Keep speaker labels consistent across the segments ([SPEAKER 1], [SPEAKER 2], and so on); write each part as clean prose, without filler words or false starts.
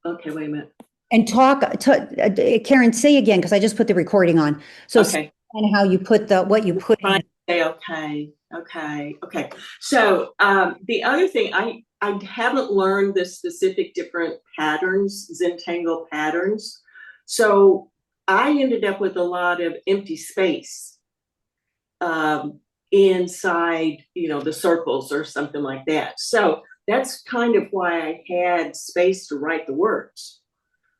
[SPEAKER 1] okay, wait a minute.
[SPEAKER 2] And Karen, say again, because I just put the recording on. So
[SPEAKER 1] Okay.
[SPEAKER 2] and how you put what you put in.
[SPEAKER 1] Okay. So the other thing, I haven't learned the specific different patterns, Zentangle patterns. So I ended up with a lot of empty space inside, the circles or something like that. So that's kind of why I had space to write the words.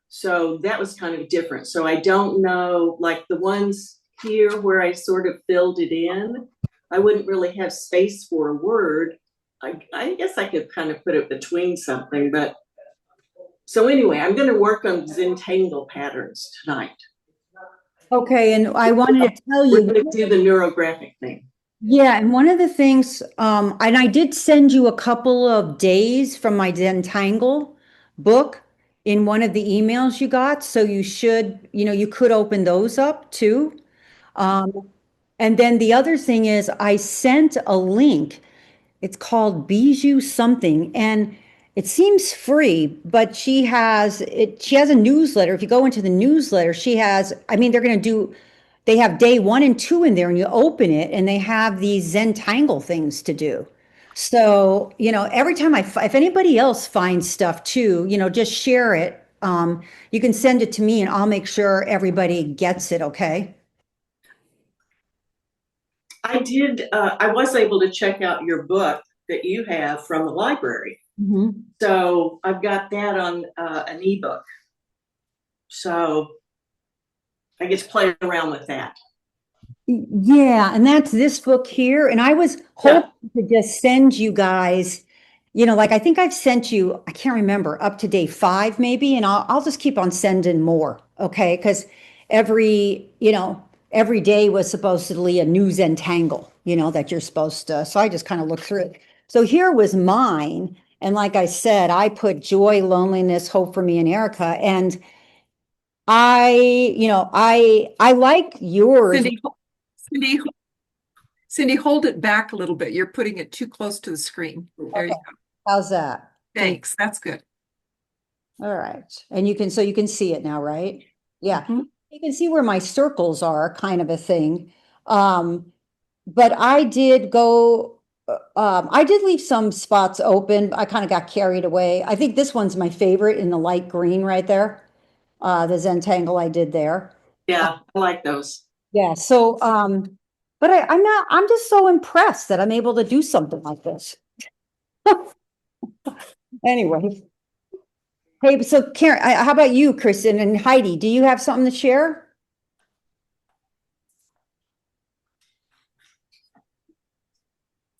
[SPEAKER 1] So that was kind of different. So I don't know, like the ones here where I sort of filled it in, I wouldn't really have space for a word. I guess I could kind of put it between something, but so anyway, I'm going to work on Zentangle patterns tonight.
[SPEAKER 2] Okay, and I wanted to tell
[SPEAKER 1] We're
[SPEAKER 2] you.
[SPEAKER 1] going to do the neurographic thing.
[SPEAKER 2] Yeah, and one of the things, and I did send you a couple of days from my Zentangle book in one of the emails you got, so you should, you could open those up too. And then the other thing is I sent a link. It's called Bijou something, and it seems free, but she has a newsletter. If you go into the newsletter, I mean, they have day 1 and 2 in there, and you open it and they have these Zentangle things to do. So, every time if anybody else finds stuff too, just share it. You can send it to me and I'll make sure everybody gets it. Okay.
[SPEAKER 1] I was able to check out your book that you have from the library.
[SPEAKER 2] Mm-hmm.
[SPEAKER 1] So I've got that on an ebook. So I get to play around with that.
[SPEAKER 2] Yeah, and that's this book here. And I was hoping to just send you guys, like I think I've sent you, I can't remember, up to day 5 maybe, and I'll just keep on sending more, okay? Because every day was supposedly a new Zentangle, that you're supposed to. So I just kind of looked through it. So here was mine, and like I said, I put joy, loneliness, hope for me and Erica, and I like yours.
[SPEAKER 3] Cindy, Cindy, hold it back a little bit. You're putting it too close to the screen. There you go.
[SPEAKER 2] How's that?
[SPEAKER 3] Thanks. That's good.
[SPEAKER 2] All right. And you can see it now, right? Yeah.
[SPEAKER 3] Mhm.
[SPEAKER 2] You can see where my circles are, kind of a thing. But I did leave some spots open. I kind of got carried away. I think this one's my favorite in the light green right there. The Zentangle I did there.
[SPEAKER 1] Yeah, I like those.
[SPEAKER 2] Yeah. So, but I'm just so impressed that I'm able to do something like this. Anyway. Hey, so Karen, how about you, Kristen and Heidi? Do you have something to share?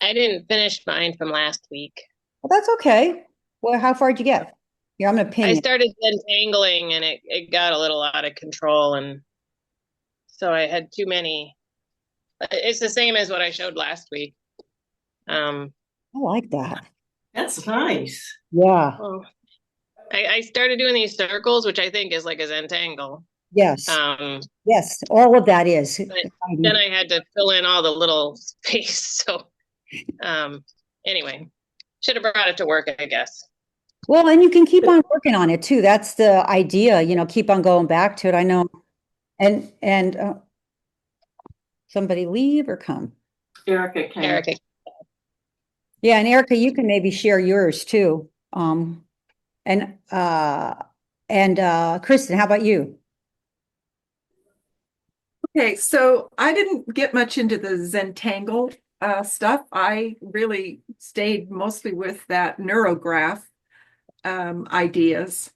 [SPEAKER 4] I didn't finish mine from last week.
[SPEAKER 2] Well, that's okay. Well, how far did you get? Here, I'm gonna ping
[SPEAKER 4] I
[SPEAKER 2] it.
[SPEAKER 4] started entangling and it got a little out of control, and so I had too many. It's the same as what I showed last week.
[SPEAKER 2] I like that.
[SPEAKER 1] That's nice.
[SPEAKER 2] Yeah.
[SPEAKER 4] Well, I started doing these circles, which I think is like a Zentangle.
[SPEAKER 2] Yes. Yes. All of that is.
[SPEAKER 4] But then I had to fill in all the little space. So anyway, should have brought it to work, I guess.
[SPEAKER 2] Well, and you can keep on working on it too. That's the idea, keep on going back to it. I know. And somebody leave or come?
[SPEAKER 1] Erica can.
[SPEAKER 4] Erica.
[SPEAKER 2] Yeah, and Erica, you can maybe share yours too. And Kristen, how about you?
[SPEAKER 3] Okay, so I didn't get much into the Zentangle stuff. I really stayed mostly with that neurograph ideas.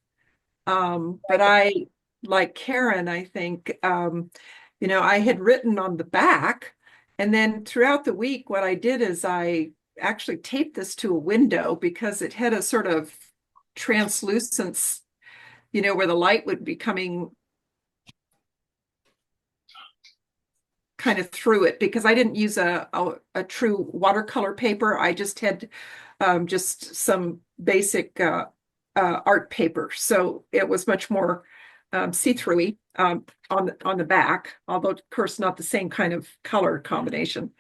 [SPEAKER 3] But I, like Karen, I think, I had written on the back, and then throughout the week, what I did is I actually taped this to a window because it had a sort of translucence, where the light would be coming kind of through it, because I didn't use a true watercolor paper. I just had just some basic art paper. So it was much more see-through-y on the back, although of course not the same kind of color combination.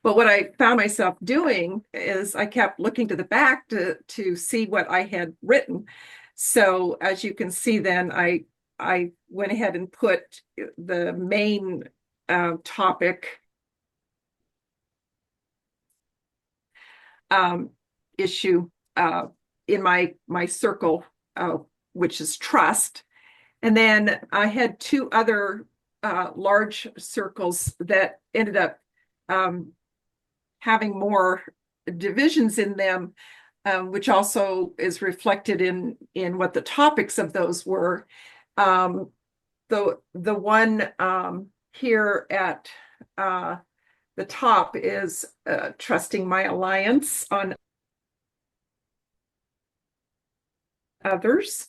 [SPEAKER 3] But what I found myself doing is I kept looking to the back to see what I had written. So as you can see, then I went ahead and put the main topic issue in my circle, which is trust. And then I had two other large circles that ended up having more divisions in them, which also is reflected in what the topics of those were. The one here at the top is trusting my alliance on others.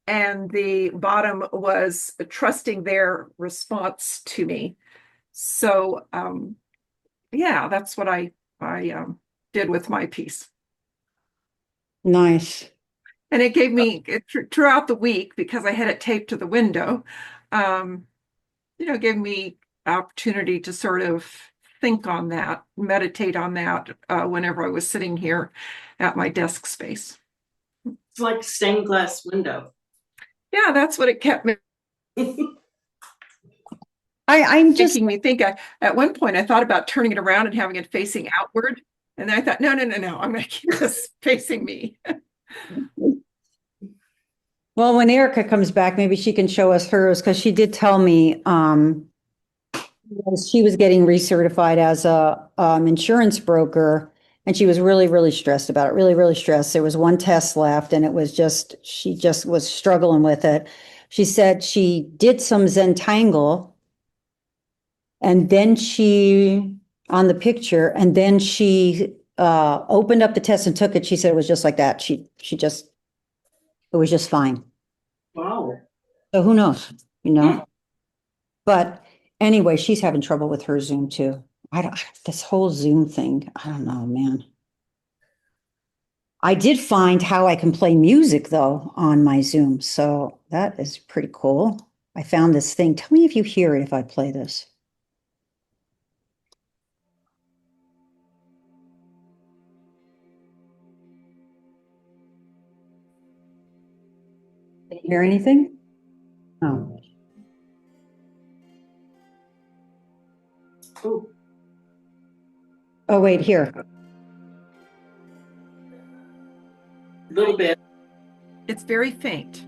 [SPEAKER 3] And the bottom was trusting their response to me. So yeah, that's what I did with my piece.
[SPEAKER 2] Nice.
[SPEAKER 3] And it gave me throughout the week, because I had it taped to the window, gave me opportunity to sort of think on that, meditate on that whenever I was sitting here at my desk space.
[SPEAKER 1] It's like stained glass window.
[SPEAKER 3] Yeah, that's what it kept me
[SPEAKER 2] I'm just,
[SPEAKER 3] making me think. At one point, I thought about turning it around and having it facing outward. And then I thought, no, I'm going to keep this facing me.
[SPEAKER 2] well, when Erica comes back, maybe she can show us hers, because she did tell me she was getting recertified as a insurance broker, and she was really, really stressed about it, really, really stressed. There was one test left, and it was just, she just was struggling with it. She said she did some Zentangle, and then on the picture, and then she opened up the test and took it. She said it was just like that. It was just fine.
[SPEAKER 1] Wow.
[SPEAKER 2] So who knows, But anyway, she's having trouble with her Zoom too. This whole Zoom thing, I don't know, man. I did find how I can play music though on my Zoom. So that is pretty cool. I found this thing. Tell me if you hear it if I play this. Can you hear anything? Oh.
[SPEAKER 1] Ooh.
[SPEAKER 2] Oh, wait, here.
[SPEAKER 1] A little bit.
[SPEAKER 3] It's very faint.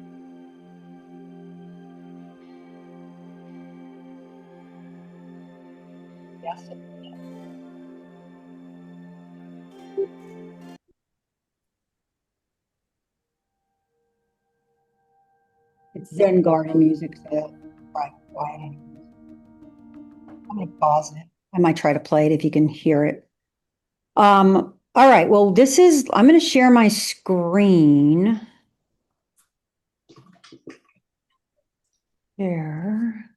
[SPEAKER 2] Yes. It's Zen garden music, so right, quiet. I'm gonna pause it. I might try to play it if you can hear it. All right, well, I'm gonna share my screen. There.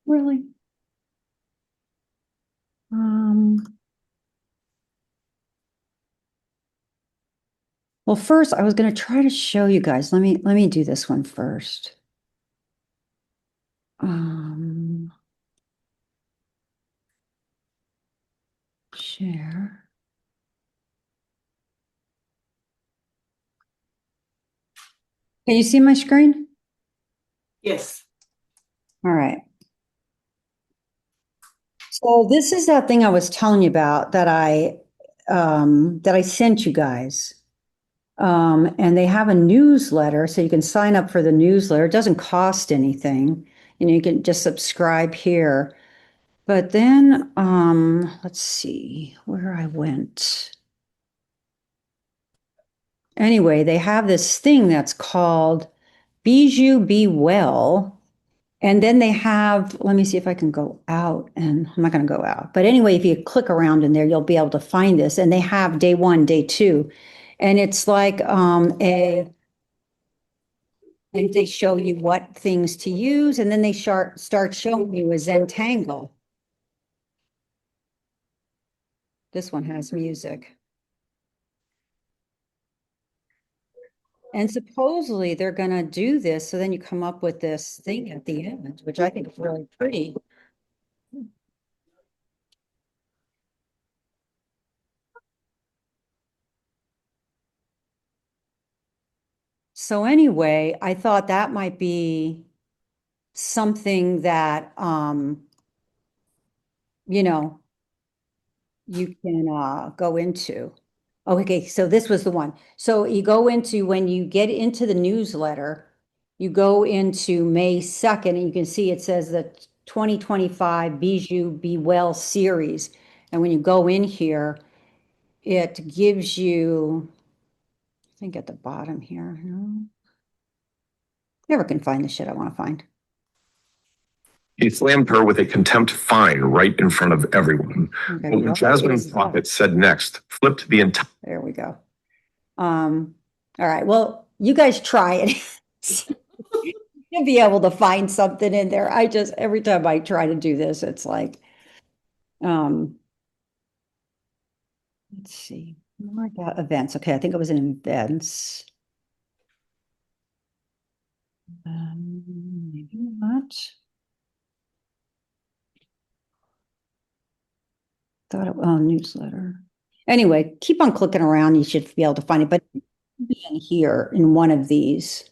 [SPEAKER 2] Really? Well, first I was going to try to show you guys. Let me do this one first. Share. Can you see my screen?
[SPEAKER 1] Yes.
[SPEAKER 2] All right. So this is that thing I was telling you about that I sent you guys. And they have a newsletter, so you can sign up for the newsletter. It doesn't cost anything. You can just subscribe here. But then, let's see where I went. Anyway, they have this thing that's called Bijou Be Well. And then they have, let me see if I can go out, and I'm not going to go out. But anyway, if you click around in there, you'll be able to find this. And they have day 1, day 2. And it's like and they show you what things to use, and then they start showing you a Zentangle. This one has music. And supposedly they're going to do this, so then you come up with this thing at the end, which I think is really pretty. So anyway, I thought that might be something that, you know, you can go into. Okay, so this was the one. So you go into, when you get into the newsletter, you go into May 2nd, and you can see it says the 2025 Bijou Be Well series. And when you go in here, it gives you, I think at the bottom here, no. Never can find the shit I want to find.
[SPEAKER 5] He slammed her with a contempt fine right in front of everyone.
[SPEAKER 2] Okay,
[SPEAKER 5] What
[SPEAKER 2] well,
[SPEAKER 5] Jasmine
[SPEAKER 2] here's that.
[SPEAKER 5] Prophet said next flipped the entire.
[SPEAKER 2] There we go. All right. Well, you guys try it. You'll be able to find something in there. I just, every time I try to do this, it's like, let's see, more about events. Okay, I think it was in events. Maybe not. Thought it, oh, newsletter. Anyway, keep on clicking around. You should be able to find it, but in here in one of these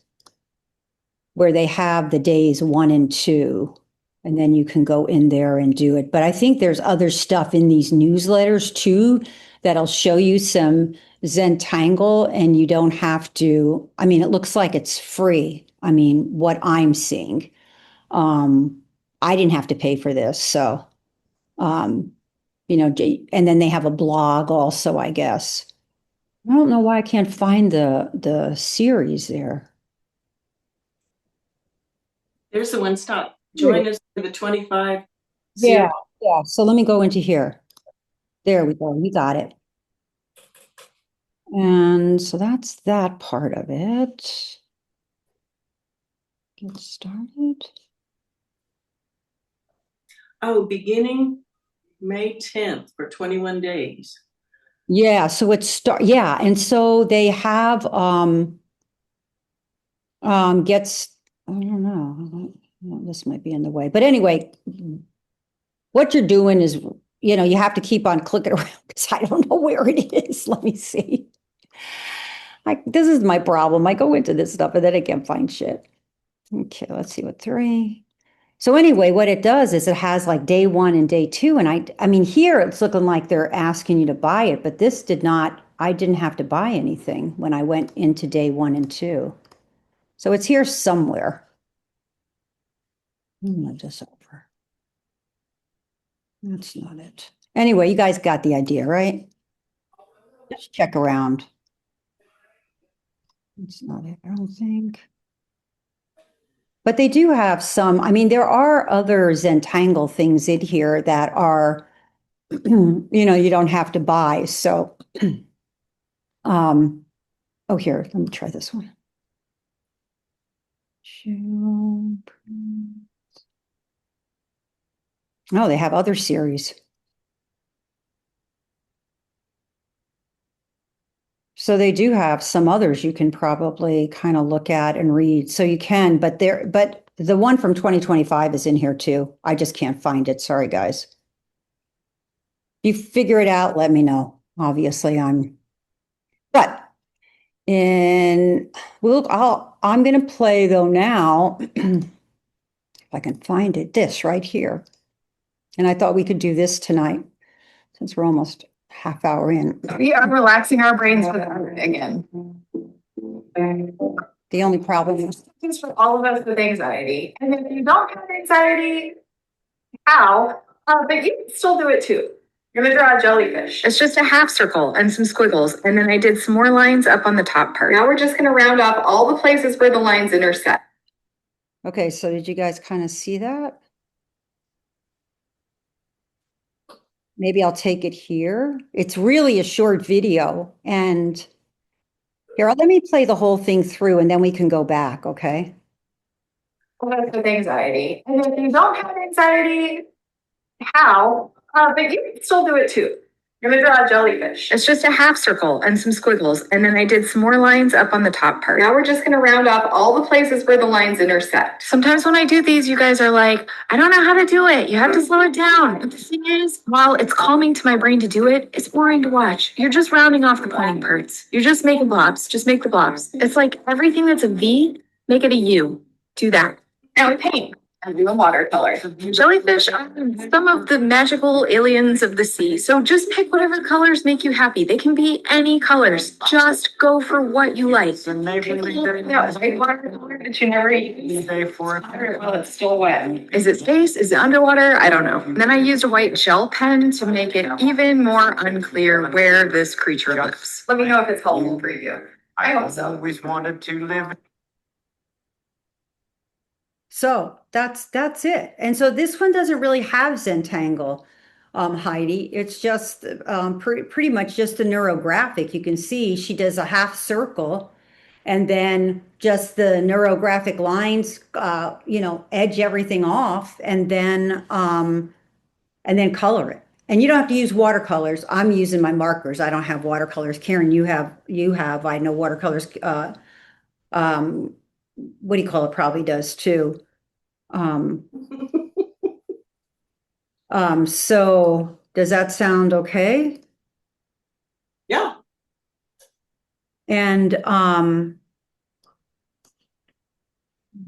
[SPEAKER 2] where they have the days 1 and 2, and then you can go in there and do it. But I think there's other stuff in these newsletters too that'll show you some Zentangle, and you don't have to, I mean, it looks like it's free. I mean, what I'm seeing. I didn't have to pay for this, so you know, and then they have a blog also, I guess. I don't know why I can't find the series there.
[SPEAKER 1] There's the one stop. Join us for the 25.
[SPEAKER 2] Yeah, yeah. So let me go into here. There we go. You got it. And so that's that part of it. Get started.
[SPEAKER 1] Oh, beginning May 10th for 21 days.
[SPEAKER 2] Yeah, so it's yeah, and so they have gets, I don't know. This might be in the way. But anyway, what you're doing is, you know, you have to keep on clicking around because I don't know where it is. Let me see. This is my problem. I go into this stuff and then I can't find shit. Okay, let's see what 3. So anyway, what it does is it has like day 1 and day 2. And I mean, here it's looking like they're asking you to buy it, but this did not, I didn't have to buy anything when I went into day 1 and 2. So it's here somewhere. Move this over. That's not it. Anyway, you guys got the idea, right? Just check around. It's not it, I don't think. But they do have some, I mean, there are other Zentangle things in here that are, you know, you don't have to buy. So, oh, here, let me try this one. Oh, they have other series. So they do have some others you can probably kind of look at and read. So you can, but the one from 2025 is in here too. I just can't find it. Sorry, guys. If you figure it out, let me know. Obviously, but I'm going to play though now, if I can find it, this right here. And I thought we could do this tonight since we're almost half hour in.
[SPEAKER 6] We are relaxing our brains with art again.
[SPEAKER 2] The only problem is
[SPEAKER 6] It's for all of us with anxiety. And if you don't have anxiety, how? But you can still do it too. You're gonna draw a jellyfish. It's just a half circle and some squiggles. And then I did some more lines up on the top part. Now we're just gonna round off all the places where the lines intersect.
[SPEAKER 2] okay. So did you guys kind of see that? Maybe I'll take it here. It's really a short video. And here, let me play the whole thing through and then we can go back, okay?
[SPEAKER 6] With anxiety. And if you don't have anxiety, how? But you can still do it too. I'm gonna draw a jellyfish. It's just a half circle and some squiggles, and then I did some more lines up on the top part. Now we're just gonna round off all the places where the lines intersect. Sometimes when I do these, you guys are like, I don't know how to do it. You have to slow it down. But the thing is, while it's calming to my brain to do it, it's boring to watch. You're just rounding off the pointing parts. You're just making blobs. Just make the blobs. It's like everything that's a V, make it a U. Do that. Now we paint. And do a watercolor. Jellyfish are some of the magical aliens of the sea. So just pick whatever colors make you happy. They can be any colors. Just go for what you like. That white watercolor that you never use. Well, it's still wet. Is it space? Is it underwater? I don't know. And then I used a white gel pen to make it even more unclear where this creature lives. Let me know if it's helpful for you. I hope so.
[SPEAKER 7] Always wanted to live.
[SPEAKER 2] So that's it. And so this one doesn't really have Zentangle, Heidi. It's just pretty much just the neurographic. You can see she does a half circle, and then just the neurographic lines, edge everything off, and then color it. And you don't have to use watercolors. I'm using my markers. I don't have watercolors. Karen, you have. I know watercolors. What do you call it? Probably does too. So does that sound okay?
[SPEAKER 1] Yeah.
[SPEAKER 2] And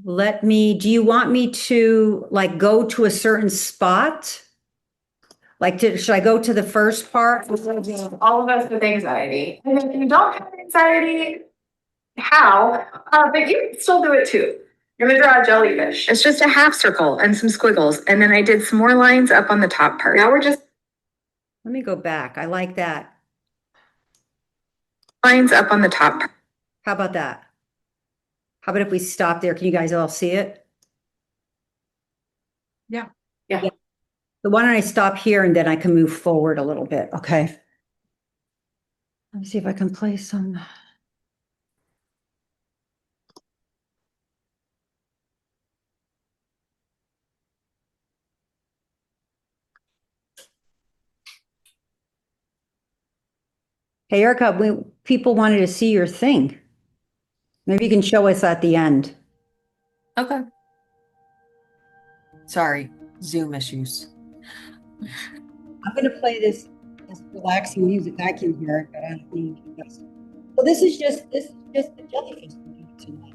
[SPEAKER 2] do you want me to like go to a certain spot? Should I go to the first part?
[SPEAKER 6] All of us with anxiety. And if you don't have anxiety, how? But you can still do it too. You're gonna draw a jellyfish. It's just a half circle and some squiggles, and then I did some more lines up on the top part. Now we're just
[SPEAKER 2] Let me go back. I like that.
[SPEAKER 6] lines up on the top.
[SPEAKER 2] How about that? How about if we stop there? Can you guys all see it?
[SPEAKER 3] Yeah.
[SPEAKER 1] Yeah.
[SPEAKER 2] So why don't I stop here and then I can move forward a little bit, okay? Let me see if I can play some. Hey, Erica, people wanted to see your thing. Maybe you can show us at the end.
[SPEAKER 8] Okay. Sorry, Zoom issues.
[SPEAKER 2] I'm going to play this relaxing music. I can hear it, but I don't think you guys. So this is just the jellyfish tonight.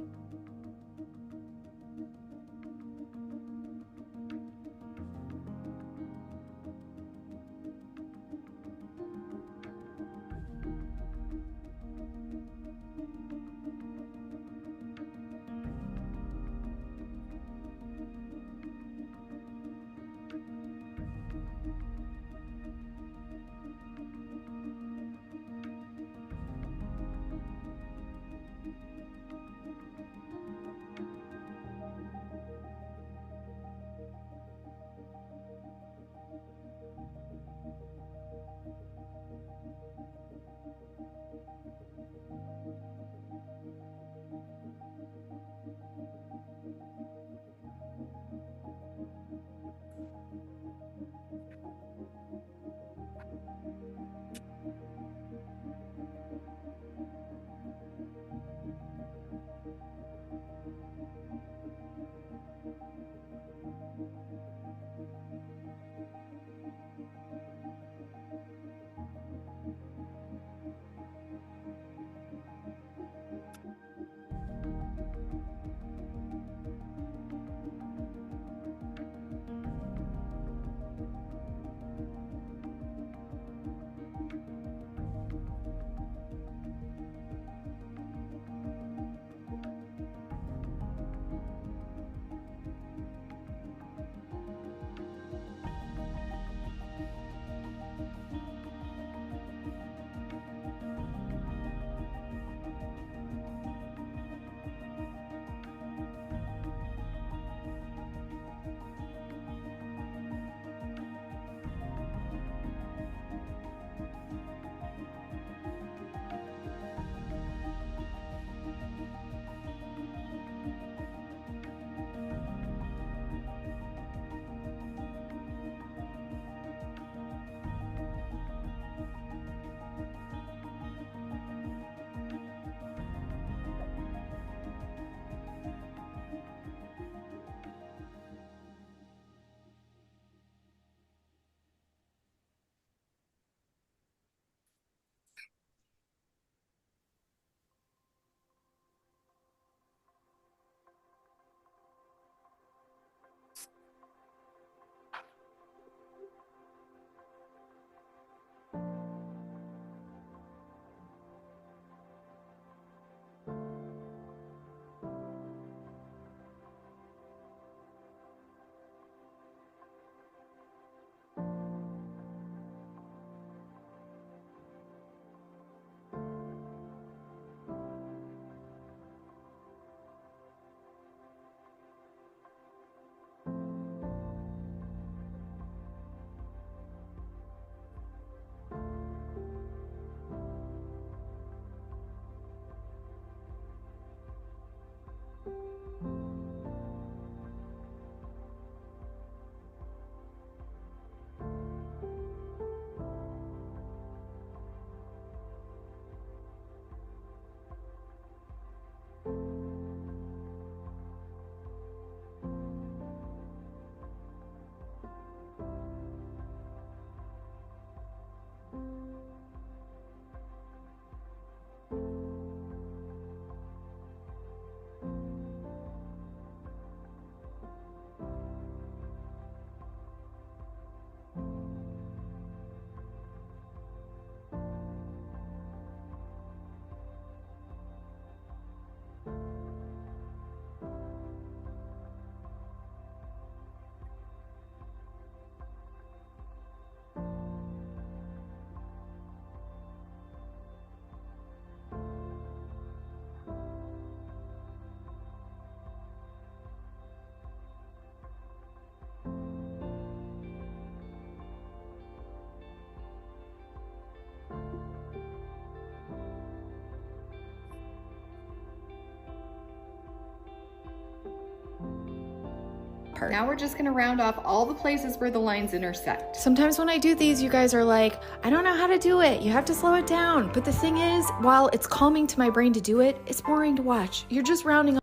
[SPEAKER 7] part.
[SPEAKER 9] Now we're just gonna round off all the places where the lines intersect.
[SPEAKER 7] Sometimes when I do these, you guys are like, I don't know how to do it. You have to slow it down. But the thing is, while it's calming to my brain to do it, it's boring to watch. You're just rounding.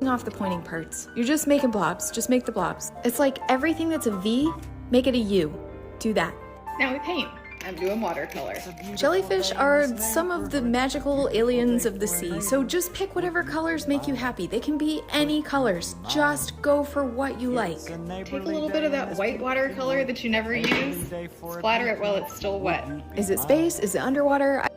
[SPEAKER 7] Off the pointing parts. You're just making blobs. Just make the blobs. It's like everything that's a V, make it a U. Do that.
[SPEAKER 9] Now we paint. I'm doing watercolor.
[SPEAKER 7] Jellyfish are some of the magical aliens of the sea, so just pick whatever colors make you happy. They can be any colors. Just go for what you like.
[SPEAKER 9] Take a little bit of that white watercolor that you never use, splatter it while it's still wet.
[SPEAKER 7] Is it space? Is it underwater?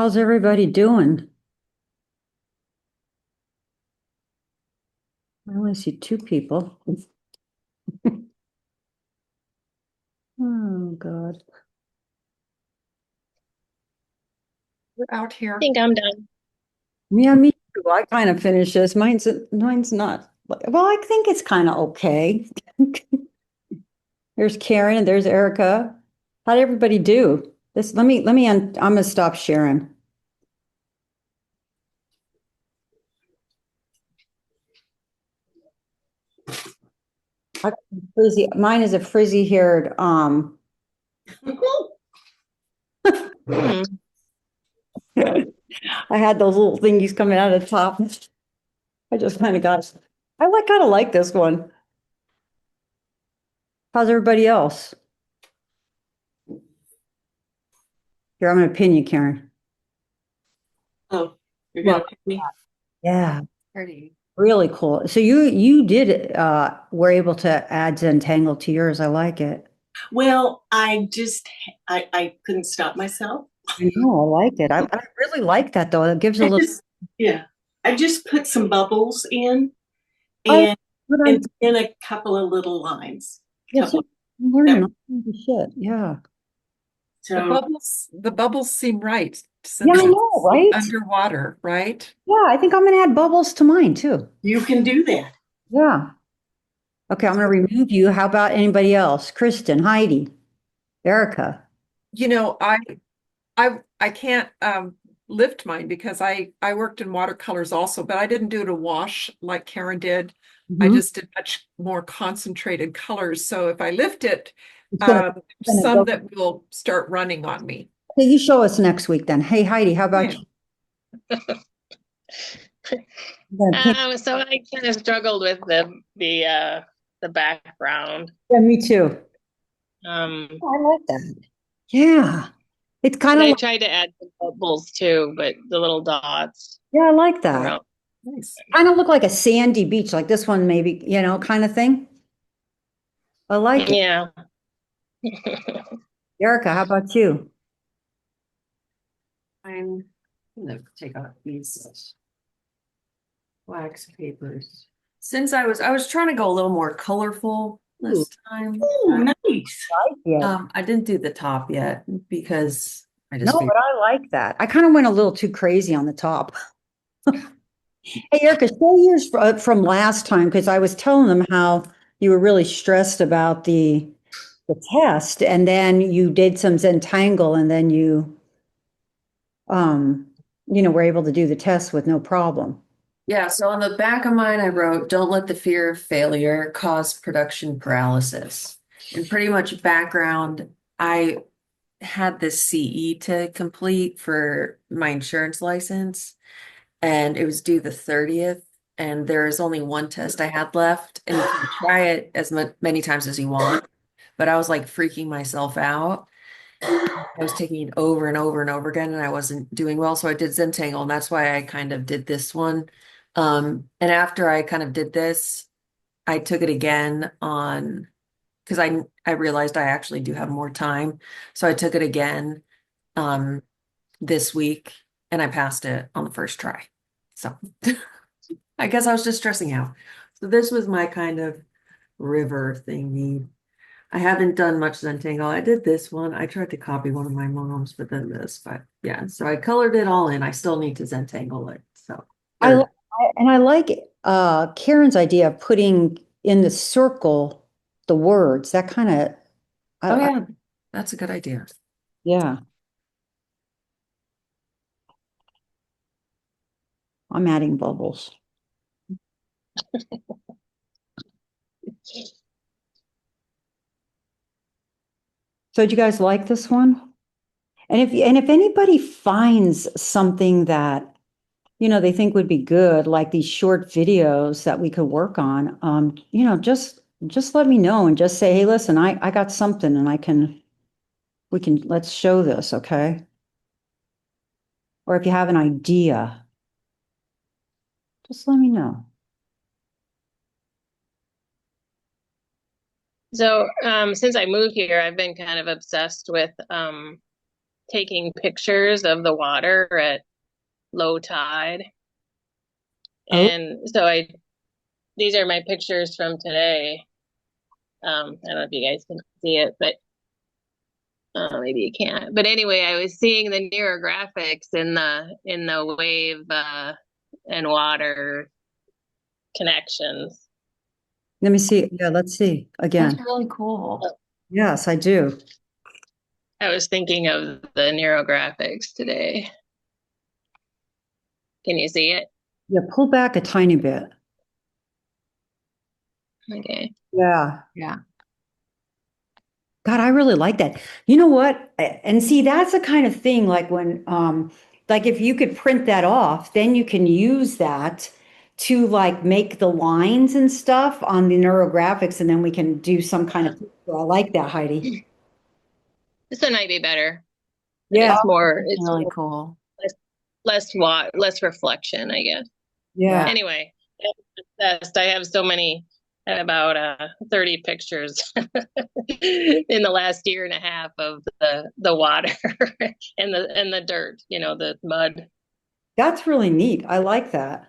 [SPEAKER 2] How's everybody doing? I only see two people. Oh, God.
[SPEAKER 3] We're out
[SPEAKER 4] I
[SPEAKER 3] here.
[SPEAKER 4] think I'm done.
[SPEAKER 2] Yeah, me too. I kind of finished this. Mine's not. Well, I think it's kind of okay. There's Karen and there's Erica. How'd everybody do? I'm gonna stop sharing. I got frizzy. Mine is a frizzy haired,
[SPEAKER 4] Hmm.
[SPEAKER 2] I had those little thingies coming out of the top. I just kind of got, kind of like this one. How's everybody else? Here, I'm gonna pin you, Karen.
[SPEAKER 1] Oh, you're
[SPEAKER 2] Well,
[SPEAKER 1] gonna pick me?
[SPEAKER 2] yeah,
[SPEAKER 3] Pretty.
[SPEAKER 2] really cool. So you did, were able to add Zentangle to yours. I like it.
[SPEAKER 1] Well, I couldn't stop myself.
[SPEAKER 2] I know, I like it. I really like that though. It gives a
[SPEAKER 1] I
[SPEAKER 2] little.
[SPEAKER 1] just, yeah, I just put some bubbles in
[SPEAKER 2] Oh,
[SPEAKER 1] and
[SPEAKER 2] but I'm
[SPEAKER 1] in a couple of little lines.
[SPEAKER 2] yes,
[SPEAKER 1] Couple.
[SPEAKER 2] I'm learning all kinds of shit. Yeah.
[SPEAKER 1] So
[SPEAKER 3] The bubbles seem right.
[SPEAKER 2] Yeah,
[SPEAKER 3] Since
[SPEAKER 2] I know,
[SPEAKER 3] it's
[SPEAKER 2] right?
[SPEAKER 3] underwater, right?
[SPEAKER 2] Yeah, I think I'm gonna add bubbles to mine too.
[SPEAKER 1] you can do that.
[SPEAKER 2] Yeah. Okay, I'm gonna remove you. How about anybody else? Kristen, Heidi, Erica.
[SPEAKER 3] You know, I can't lift mine because I worked in watercolors also, but I didn't do it a wash like Karen did. I
[SPEAKER 2] Mhm.
[SPEAKER 3] just did much more concentrated colors. So if I lift it,
[SPEAKER 2] It's gonna
[SPEAKER 3] some
[SPEAKER 2] go.
[SPEAKER 3] that will start running on me.
[SPEAKER 2] Okay, you show us next week then. Hey, Heidi, how about
[SPEAKER 3] Yeah.
[SPEAKER 2] you? I'm gonna pin-
[SPEAKER 4] So I kind of struggled with the background.
[SPEAKER 2] Yeah, me too.
[SPEAKER 4] Um,
[SPEAKER 2] Oh, I like that. Yeah. It's kind
[SPEAKER 4] and
[SPEAKER 2] of
[SPEAKER 4] I
[SPEAKER 2] like,
[SPEAKER 4] tried to add some bubbles too, but the little dots
[SPEAKER 2] yeah, I like that.
[SPEAKER 4] around.
[SPEAKER 3] Nice.
[SPEAKER 2] Kind of look like a sandy beach, like this one, maybe, kind of thing. I like it.
[SPEAKER 4] Yeah.
[SPEAKER 2] Erica, how about you?
[SPEAKER 8] I'm gonna take out these wax papers. Since I was trying to go a little more colorful this time.
[SPEAKER 1] Oh, nice.
[SPEAKER 2] Yeah.
[SPEAKER 8] I didn't do the top yet because I
[SPEAKER 2] No,
[SPEAKER 8] just figured.
[SPEAKER 2] but I like that. I kind of went a little too crazy on the top. Hey, Erica, show yours from last time because I was telling them how you were really stressed about the test, and then you did some Zentangle, and then you um were able to do the test with no problem.
[SPEAKER 8] Yeah, so on the back of mine, I wrote, "Don't let the fear of failure cause production paralysis." And pretty much background, I had this CE to complete for my insurance license, and it was due the 30th. And there is only one test I had left, and you can try it as many times as you want. But I was like freaking myself out. I was taking it over and over and over again, and I wasn't doing well. So I did Zentangle, and that's why I kind of did this one. And after I kind of did this, I took it again on because I realized I actually do have more time. So I took it again this week, and I passed it on the first try. So I guess I was just stressing out. So this was my kind of river thingy. I haven't done much Zentangle. I did this one. I tried to copy one of my mom's, but then this. But yeah, so I colored it all in. I still need to Zentangle it. So
[SPEAKER 2] I like Karen's idea of putting in the circle the words. That kind of,
[SPEAKER 8] oh yeah, that's a good idea.
[SPEAKER 2] yeah. I'm adding bubbles. So did you guys like this one? And if anybody finds something that they think would be good, like these short videos that we could work on, just let me know and just say, hey, listen, I got something and let's show this, okay? Or if you have an idea, just let me know.
[SPEAKER 4] So since I moved here, I've been kind of obsessed with taking pictures of the water at low tide.
[SPEAKER 2] Oh.
[SPEAKER 4] And so these are my pictures from today. I don't know if you guys can see it, but maybe you can't. But anyway, I was seeing the neurographics in the wave and water connections.
[SPEAKER 2] Let me see. Yeah, let's see again.
[SPEAKER 8] That's really cool.
[SPEAKER 2] Yes, I do.
[SPEAKER 4] I was thinking of the neurographics today. Can you see it?
[SPEAKER 2] Yeah, pull back a tiny bit.
[SPEAKER 4] Okay.
[SPEAKER 2] Yeah.
[SPEAKER 8] Yeah.
[SPEAKER 2] God, I really like that. You know what? And see, that's the kind of thing like when, like if you could print that off, then you can use that to like make the lines and stuff on the neurographics, and then we can do some kind of, I like that, Heidi.
[SPEAKER 4] This one might be better.
[SPEAKER 2] Yeah.
[SPEAKER 4] It's
[SPEAKER 8] Really cool.
[SPEAKER 4] less reflection, I guess.
[SPEAKER 2] Yeah.
[SPEAKER 4] Anyway, I'm obsessed. I have so many, I have about 30 pictures in the last year and a half of the water and the dirt, the mud.
[SPEAKER 2] That's really neat. I like that.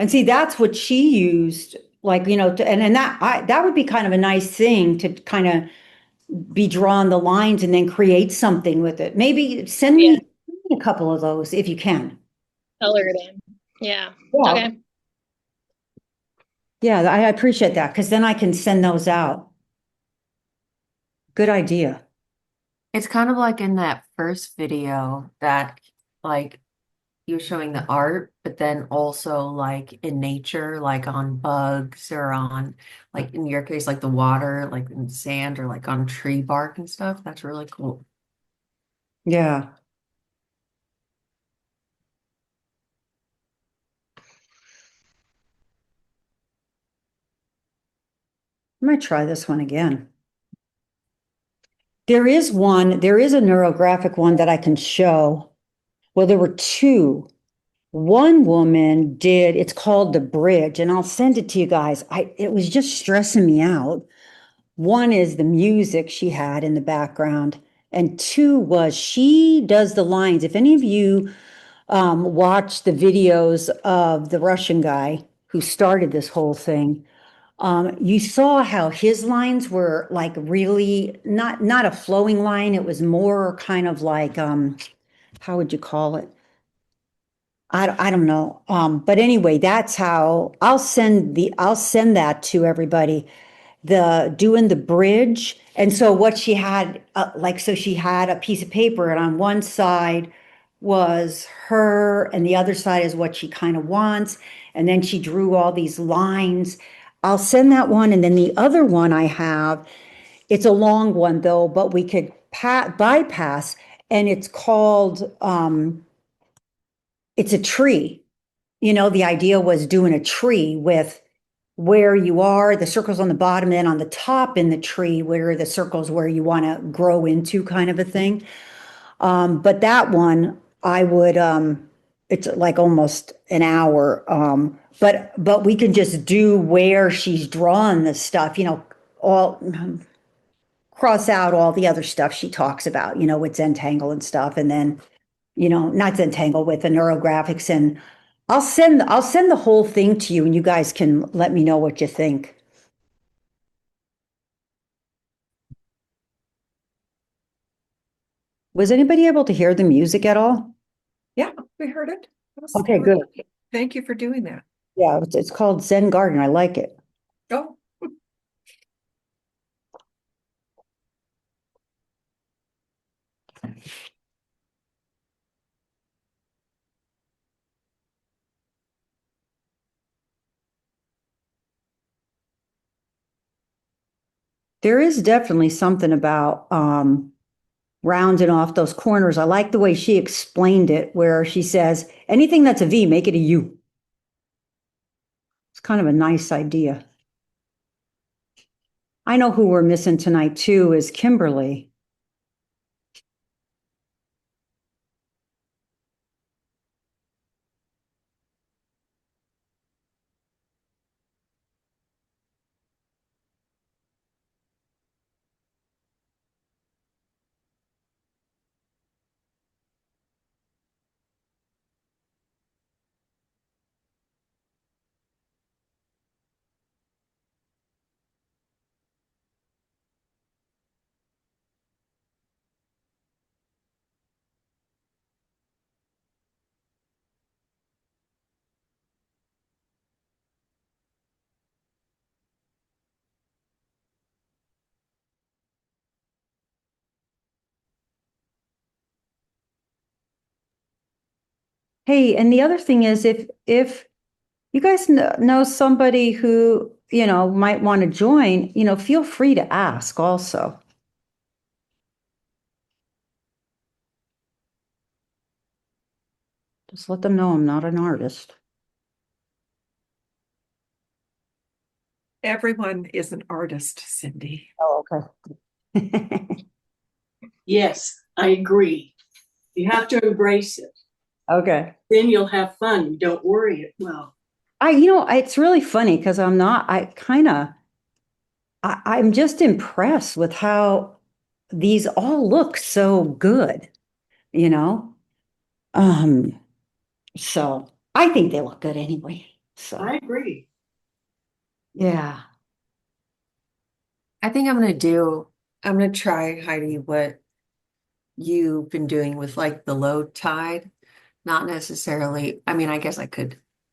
[SPEAKER 2] And see, that's what she used, like, and that would be kind of a nice thing to kind of be drawn the lines and then create something with it. Maybe send me a couple of those if you can.
[SPEAKER 4] Color it in. Yeah.
[SPEAKER 2] Yeah.
[SPEAKER 4] Okay.
[SPEAKER 2] Yeah, I appreciate that because then I can send those out. Good idea.
[SPEAKER 8] It's kind of like in that first video that like you're showing the art, but then also like in nature, like on bugs or on like in your case, like the water, like in sand or like on tree bark and stuff. That's really cool.
[SPEAKER 2] Yeah. I might try this one again. There is a neurographic one that I can show. Well, there were two. One woman did, it's called The Bridge, and I'll send it to you guys. It was just stressing me out. One is the music she had in the background, and two was she does the lines. If any of you watch the videos of the Russian guy who started this whole thing, you saw how his lines were like really not a flowing line. It was more kind of like how would you call it? I don't know. But anyway, that's how I'll send that to everybody. The doing the bridge. And so what she had, so she had a piece of paper, and on one side was her, and the other side is what she kind of wants. And then she drew all these lines. I'll send that one. And then the other one I have, it's a long one though, but we could bypass, and it's called, it's a tree. The idea was doing a tree with where you are, the circles on the bottom, and then on the top in the tree, where the circles where you want to grow into, kind of a thing. But that one, I would, it's like almost an hour. But we can just do where she's drawn the stuff, all cross out all the other stuff she talks about, with Zentangle and stuff, and then not Zentangle, with the neurographics. And I'll send the whole thing to you, and you guys can let me know what you think. Was anybody able to hear the music at all?
[SPEAKER 3] Yeah, we heard it. That was
[SPEAKER 2] Okay,
[SPEAKER 3] really-
[SPEAKER 2] good.
[SPEAKER 3] Thank you for doing that.
[SPEAKER 2] Yeah, it's called Zen Garden. I like it.
[SPEAKER 3] Oh,
[SPEAKER 2] There is definitely something about rounding off those corners. I like the way she explained it, where she says, anything that's a V, make it a U. It's kind of a nice idea. I know who we're missing tonight too is Kimberly. Hey, and the other thing is if you guys know somebody who, might want to join, feel free to ask also. Just let them know I'm not an artist.
[SPEAKER 3] Everyone is an artist, Cindy.
[SPEAKER 2] Oh, okay.
[SPEAKER 1] Yes, I agree. You have to embrace it.
[SPEAKER 2] Okay.
[SPEAKER 1] Then you'll have fun. You don't worry it. Well,
[SPEAKER 2] It's really funny because I'm just impressed with how these all look so good, you know? Um, so I think they look good anyway. So,
[SPEAKER 1] I agree.
[SPEAKER 2] yeah.
[SPEAKER 8] I think I'm gonna try, Heidi, what you've been doing with like the low tide. Not necessarily, I mean, I guess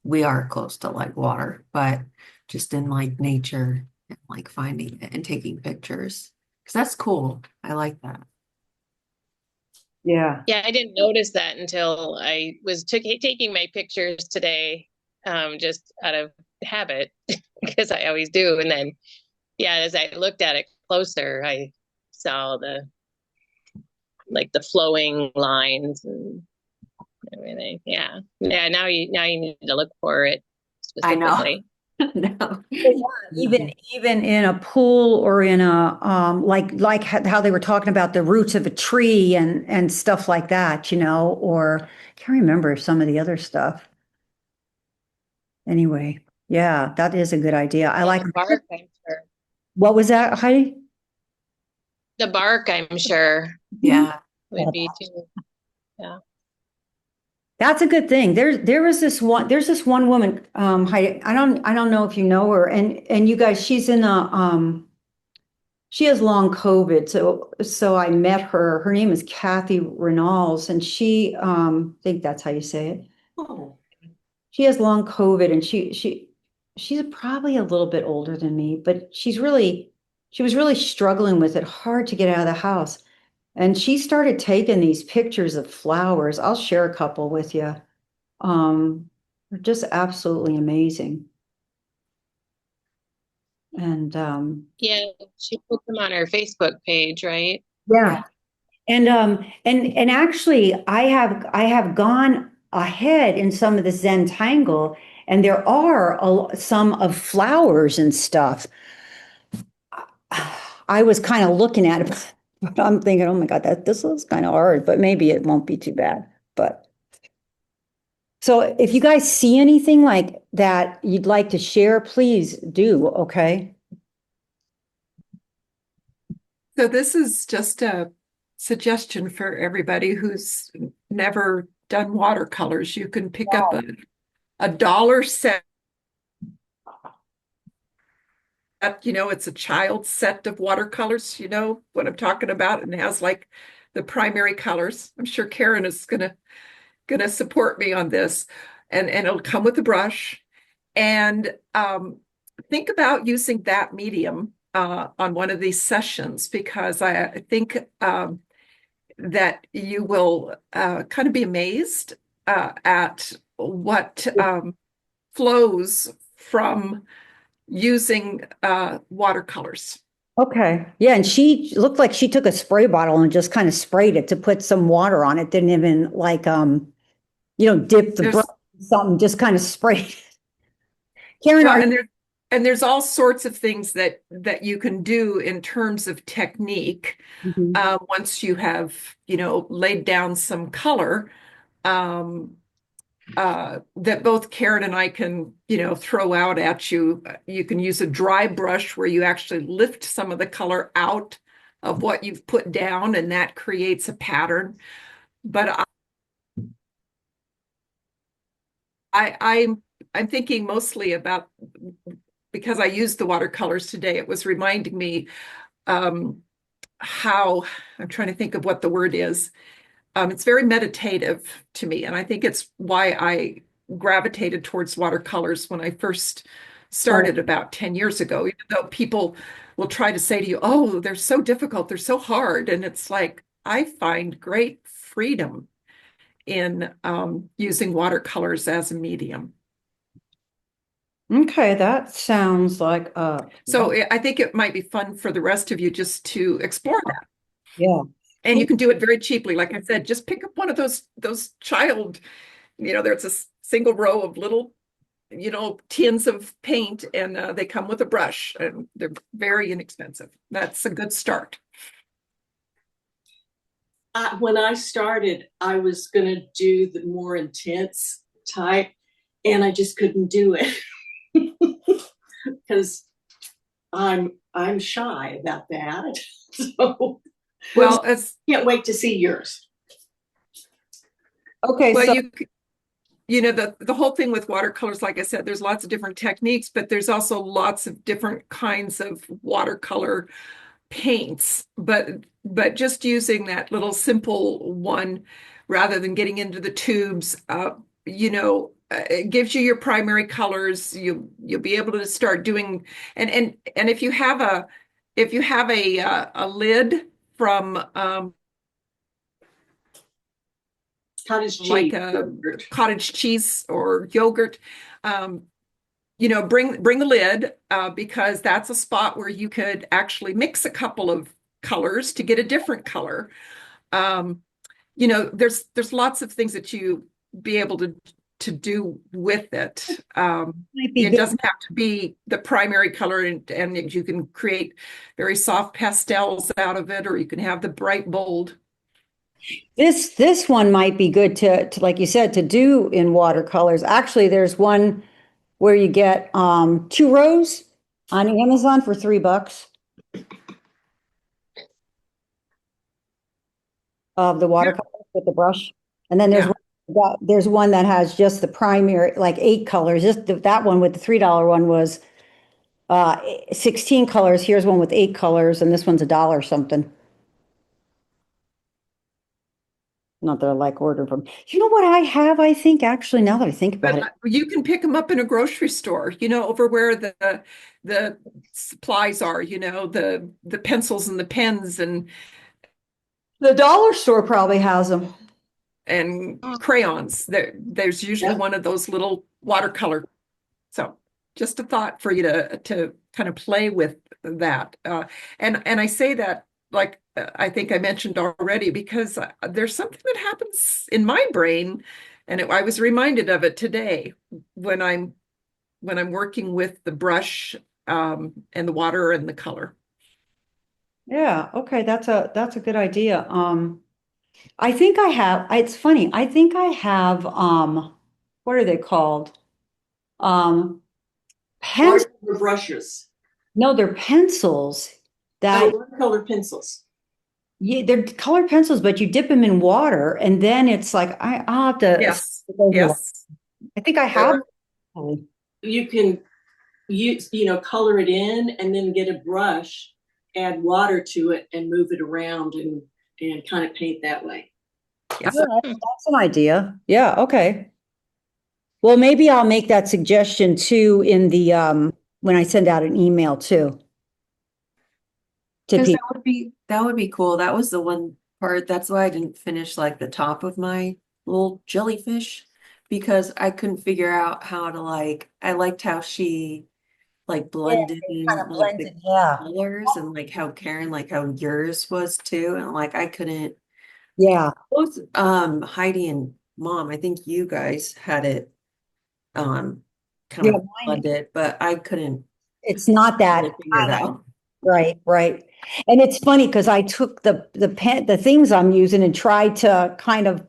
[SPEAKER 8] we are close to like water, but just in like nature and like finding it and taking pictures. Because that's cool. I like that.
[SPEAKER 2] Yeah.
[SPEAKER 4] Yeah, I didn't notice that until I was taking my pictures today, just out of habit, because I always do. And then, yeah, as I looked at it closer, I saw the flowing lines and everything. Yeah. Yeah, now you need to look for it
[SPEAKER 8] I know.
[SPEAKER 4] specifically.
[SPEAKER 8] No.
[SPEAKER 2] Even in a pool or in a like how they were talking about the roots of a tree and stuff like that, or I can't remember some of the other stuff. Anyway, yeah, that is a good idea. I
[SPEAKER 4] Yeah,
[SPEAKER 2] like
[SPEAKER 4] the bark, I'm sure.
[SPEAKER 2] what was that, Heidi?
[SPEAKER 4] The bark, I'm sure,
[SPEAKER 8] Yeah.
[SPEAKER 4] would be too. Yeah.
[SPEAKER 2] That's a good thing. There's this one woman, Heidi, I don't know if you know her, and you guys, she has long COVID, so I met her. Her name is Kathy Renals, and I think that's how you say it.
[SPEAKER 1] Oh,
[SPEAKER 2] She has long COVID, and she's probably a little bit older than me, but she was really struggling with it, hard to get out of the house. And she started taking these pictures of flowers. I'll share a couple with you. They're just absolutely amazing. And
[SPEAKER 4] Yeah, she put them on her Facebook page, right?
[SPEAKER 2] yeah. And actually I have gone ahead in some of the Zentangle, and there are some of flowers and stuff. I was kind of looking at it, but I'm thinking, oh my God, this looks kind of hard, but maybe it won't be too bad. But so if you guys see anything like that you'd like to share, please do, okay?
[SPEAKER 3] So this is just a suggestion for everybody who's never done watercolors. You can pick up a dollar set. It's a child set of watercolors, you know what I'm talking about, and it has like the primary colors. I'm sure Karen is gonna support me on this, and it'll come with a brush. And think about using that medium on one of these sessions, because I think that you will kind of be amazed at what flows from using watercolors.
[SPEAKER 2] Okay. Yeah, and she looked like she took a spray bottle and just kind of sprayed it to put some water on it. Didn't even like dip the
[SPEAKER 3] There's
[SPEAKER 2] brush in something, just kind of sprayed. Karen,
[SPEAKER 3] well,
[SPEAKER 2] are
[SPEAKER 3] and there's all sorts of things that you can do in terms of technique.
[SPEAKER 2] Mhm.
[SPEAKER 3] Once you have laid down some color, that both Karen and I can throw out at you. You can use a dry brush where you actually lift some of the color out of what you've put down, and that creates a pattern. But I'm thinking mostly about, because I used the watercolors today, it was reminding me how, I'm trying to think of what the word is. It's very meditative to me, and I think it's why I gravitated towards watercolors when I first started about 10 years ago, even though people will try to say to you, oh, they're so difficult, they're so hard. And it's like, I find great freedom in using watercolors as a medium.
[SPEAKER 2] Okay, that sounds like
[SPEAKER 3] So I think it might be fun for the rest of you just to explore that.
[SPEAKER 2] yeah.
[SPEAKER 3] And you can do it very cheaply. Like I said, just pick up one of those child, there's a single row of little, tins of paint, and they come with a brush, and they're very inexpensive. That's a good start.
[SPEAKER 1] When I started, I was going to do the more intense type, and I just couldn't do it because I'm shy about that. So,
[SPEAKER 3] Well,
[SPEAKER 1] can't wait to see yours.
[SPEAKER 2] Okay,
[SPEAKER 3] well,
[SPEAKER 2] so
[SPEAKER 3] the whole thing with watercolors, like I said, there's lots of different techniques, but there's also lots of different kinds of watercolor paints. But just using that little simple one rather than getting into the tubes, it gives you your primary colors. You'll be able to start doing, and if you have a lid from
[SPEAKER 1] Cottage cheese,
[SPEAKER 3] like a cottage cheese or yogurt, bring the lid, because that's a spot where you could actually mix a couple of colors to get a different color. There's lots of things that you be able to do with it. It doesn't have to be the primary color, and you can create very soft pastels out of it, or you can have the bright bold.
[SPEAKER 2] this one might be good to like you said, to do in watercolors. Actually, there's one where you get 2 rows on Amazon for $3 of the watercolor with the brush. And then there's one that has just the primary, like 8 colors. Just that one with the $3 one was 16 colors. Here's one with 8 colors, and this one's $1 something. Not that I like ordering from. You know what I have, I think, actually, now that I think about it.
[SPEAKER 3] You can pick them up in a grocery store, over where the supplies are, the pencils and the pens and
[SPEAKER 2] The dollar store probably has them.
[SPEAKER 3] And crayons. There's usually one of those little watercolor. So just a thought for you to kind of play with that. And I say that, like I think I mentioned already, because there's something that happens in my brain, and I was reminded of it today when I'm working with the brush, and the water and the color.
[SPEAKER 2] Yeah, okay, that's a good idea. I think I have, it's funny, I think I have what are they called? Pens,
[SPEAKER 1] Watercolor brushes.
[SPEAKER 2] no, they're pencils that
[SPEAKER 1] watercolor pencils.
[SPEAKER 2] yeah, they're colored pencils, but you dip them in water, and then it's like I'll have to
[SPEAKER 3] Yes.
[SPEAKER 2] I think I have.
[SPEAKER 1] You can use, color it in and then get a brush, add water to it, and move it around and kind of paint that way.
[SPEAKER 2] Yeah, that's an idea. Yeah, okay. Well, maybe I'll make that suggestion too in the when I send out an email too. To
[SPEAKER 8] Because
[SPEAKER 2] people.
[SPEAKER 8] that would be cool. That was the one part. That's why I didn't finish like the top of my little jellyfish, because I couldn't figure out how to I liked how she blended in the colors, and how Karen, how yours was too. And I couldn't.
[SPEAKER 2] Yeah.
[SPEAKER 8] Both Heidi and Mom, I think you guys had it kind of blended, but I couldn't.
[SPEAKER 2] It's not that
[SPEAKER 8] figure it out.
[SPEAKER 2] Right. And it's funny because I took the things I'm using and tried to kind of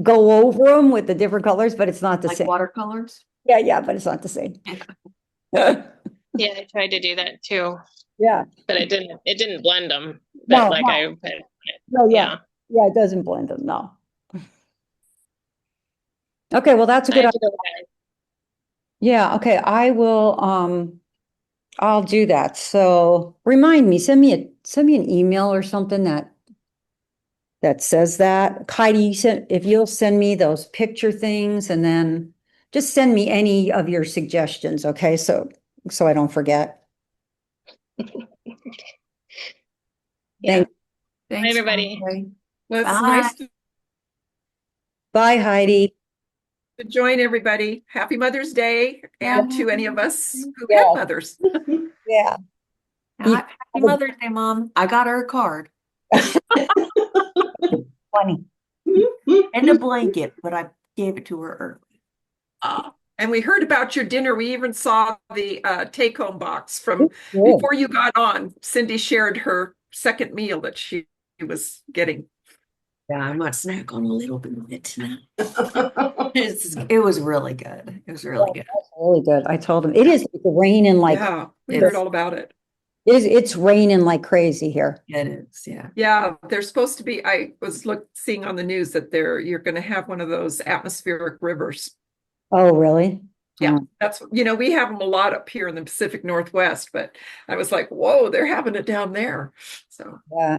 [SPEAKER 2] go over them with the different colors, but it's not the same.
[SPEAKER 8] Watercolors?
[SPEAKER 2] Yeah, but it's not the same.
[SPEAKER 4] Yeah, I tried to do that too.
[SPEAKER 2] Yeah.
[SPEAKER 4] But it didn't blend them. But
[SPEAKER 2] yeah, it doesn't blend them, no. Okay, well, that's a good idea. Yeah, okay, I will I'll do that. So remind me, send me an email or something that says that. Heidi, if you'll send me those picture things, and then just send me any of your suggestions, okay? So I don't forget.
[SPEAKER 4] Yeah.
[SPEAKER 8] Thanks,
[SPEAKER 4] everybody.
[SPEAKER 3] Well, it's
[SPEAKER 8] Bye.
[SPEAKER 3] nice to
[SPEAKER 2] Bye, Heidi.
[SPEAKER 3] To join everybody, happy Mother's Day, and to any of us who
[SPEAKER 2] Yeah.
[SPEAKER 3] have mothers.
[SPEAKER 2] Yeah.
[SPEAKER 8] Happy Mother's Day, Mom. I got her a card
[SPEAKER 2] Funny.
[SPEAKER 8] and a blanket, but I gave it to her early.
[SPEAKER 3] And we heard about your dinner. We even saw the take-home box from before you got on. Cindy shared her second meal that she was getting.
[SPEAKER 8] Yeah, I might snack on a little bit of it tonight. It was really good. It was really good.
[SPEAKER 2] That's really good. I told him it is raining like
[SPEAKER 3] Yeah, we heard all about it.
[SPEAKER 2] it's raining like crazy here.
[SPEAKER 8] It is, yeah.
[SPEAKER 3] Yeah, there's supposed to be, I was seeing on the news that you're going to have one of those atmospheric rivers.
[SPEAKER 2] Oh, really?
[SPEAKER 3] Yeah,
[SPEAKER 2] Oh.
[SPEAKER 3] that's, we have them a lot up here in the Pacific Northwest, but I was like, whoa, they're having it down there. So
[SPEAKER 2] Yeah,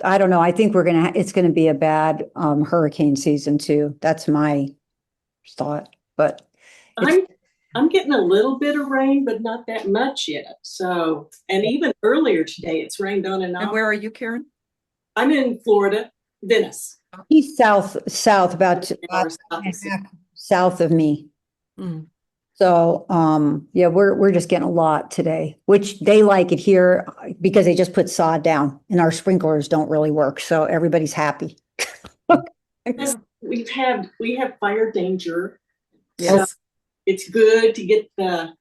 [SPEAKER 2] I don't know. I think it's gonna be a bad hurricane season too. That's my thought, but
[SPEAKER 1] I'm getting a little bit of rain, but not that much yet. So, and even earlier today, it's rained on and off.
[SPEAKER 3] And where are you, Karen?
[SPEAKER 1] I'm in Florida, Venice.
[SPEAKER 2] he's south about south of me.
[SPEAKER 3] Mm.
[SPEAKER 2] So, yeah, we're just getting a lot today, which they like it here because they just put sod down and our sprinklers don't really work. So everybody's happy.
[SPEAKER 1] We have fire danger.
[SPEAKER 3] Yes.
[SPEAKER 1] So it's good to get the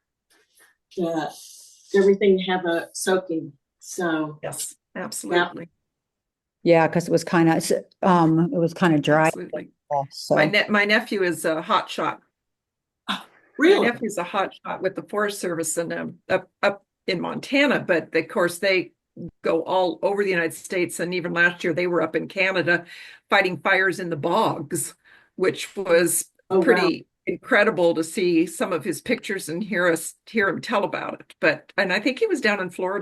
[SPEAKER 1] everything have a soaking. So
[SPEAKER 3] Yes, absolutely.
[SPEAKER 2] Yeah, because it was kind of dry.
[SPEAKER 3] Absolutely.
[SPEAKER 2] So.
[SPEAKER 3] My nephew is a hot shot.
[SPEAKER 1] really,
[SPEAKER 3] My nephew's a hot shot with the Forest Service and up in Montana, but of course they go all over the United States. And even last year they were up in Canada fighting fires in the bogs, which was pretty incredible to see some of his pictures and hear him tell about it. And I think he was down in Florida